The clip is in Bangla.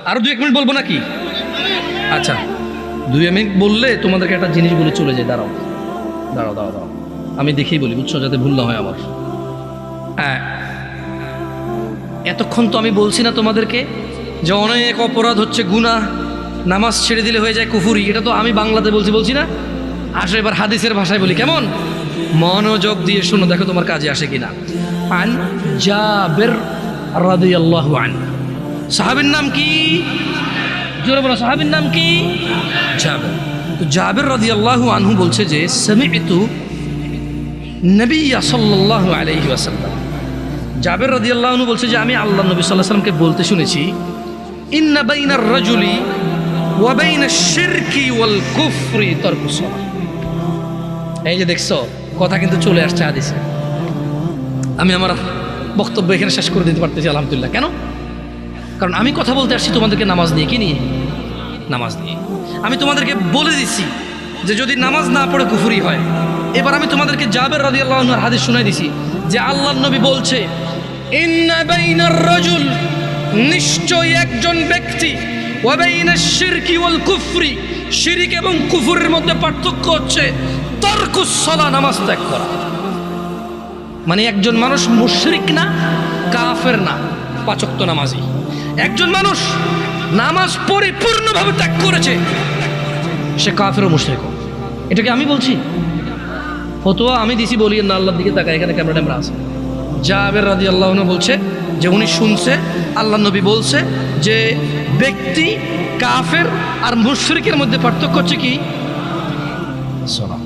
আরো 2-1 মিনিট বলবো নাকি? আচ্ছা, 2 মিনিট বললে তোমাদেরকে একটা জিনিস বলে চলে যায়। দাঁড়াও দাঁড়াও দাঁড়াও দাঁড়াও, আমি দেখেই বলি, বুঝছো, যাতে ভুল না হয় আমার। হ্যাঁ, এতক্ষণ তো আমি বলছি না তোমাদেরকে যে অনেক অপরাধ হচ্ছে গুনাহ, নামাজ ছেড়ে দিলে হয়ে যায় কুফুরি। এটা তো আমি বাংলাতে বলছি না? আসো এবার হাদিসের ভাষায় বলি, কেমন? মনোযোগ দিয়ে শোনো, দেখো তোমার কাজে আসে কিনা। আন জাবের রাদিয়াল্লাহু আনহু, সাহাবীর নাম কি? জোরে বলো, সাহাবীর নাম কি? জাবের। তো জাবের রাদিয়াল্লাহু আনহু বলছে যে সামি'তু নবী সাল্লাল্লাহু আলাইহি ওয়াসাল্লাম, জাবের রাদিয়াল্লাহু আনহু বলছে যে আমি আল্লাহ নবী সাল্লাল্লাহু আলাইহি ওয়াসাল্লামকে বলতে শুনেছি, ইন্না বাইনার রাজুলি ওয়া বাইনাশ শিরকি ওয়াল কুফরি তারকুস সালাহ। এই যে দেখছো, কথা কিন্তু চলে আসছে হাদিসে। আমি আমার বক্তব্য এখানে শেষ করে দিতে পারতেছি আলহামদুলিল্লাহ। কেন? কারণ আমি কথা বলতে আসছি তোমাদেরকে নামাজ নিয়ে। কি নিয়ে? নামাজ নিয়ে। আমি তোমাদেরকে বলে দিচ্ছি যে যদি নামাজ না পড়ে কুফরি হয়। এবার আমি তোমাদেরকে জাবের রাদিয়াল্লাহু আনহুর হাদিস শুনাই দিছি যে আল্লাহর নবী বলছে, ইন্না বাইনার রাজুল, নিশ্চয়ই একজন ব্যক্তি, ওয়া বাইনাশ শিরকি ওয়াল কুফরি, শিরক এবং কুফরের মধ্যে পার্থক্য হচ্ছে তারকুস সালাহ, নামাজ ত্যাগ করা। মানে একজন মানুষ মুশরিক না, কাফের না, 5 ওয়াক্ত নামাজি। একজন মানুষ নামাজ পরিপূর্ণভাবে ত্যাগ করেছে, সে কাফের ও মুশরিক। এটাকে আমি বলছি, ফতোয়া আমি দিছি, বলিয়েন না, আল্লাহর দিকে তাকায়, এখানে ক্যামেরা ট্যামেরা আছে। জাবের রাদিয়াল্লাহু আনহু বলছে যে উনি শুনছে আল্লাহ নবী বলছে যে ব্যক্তি কাফের আর মুশরিকের মধ্যে পার্থক্য হচ্ছে কি? সালাহ।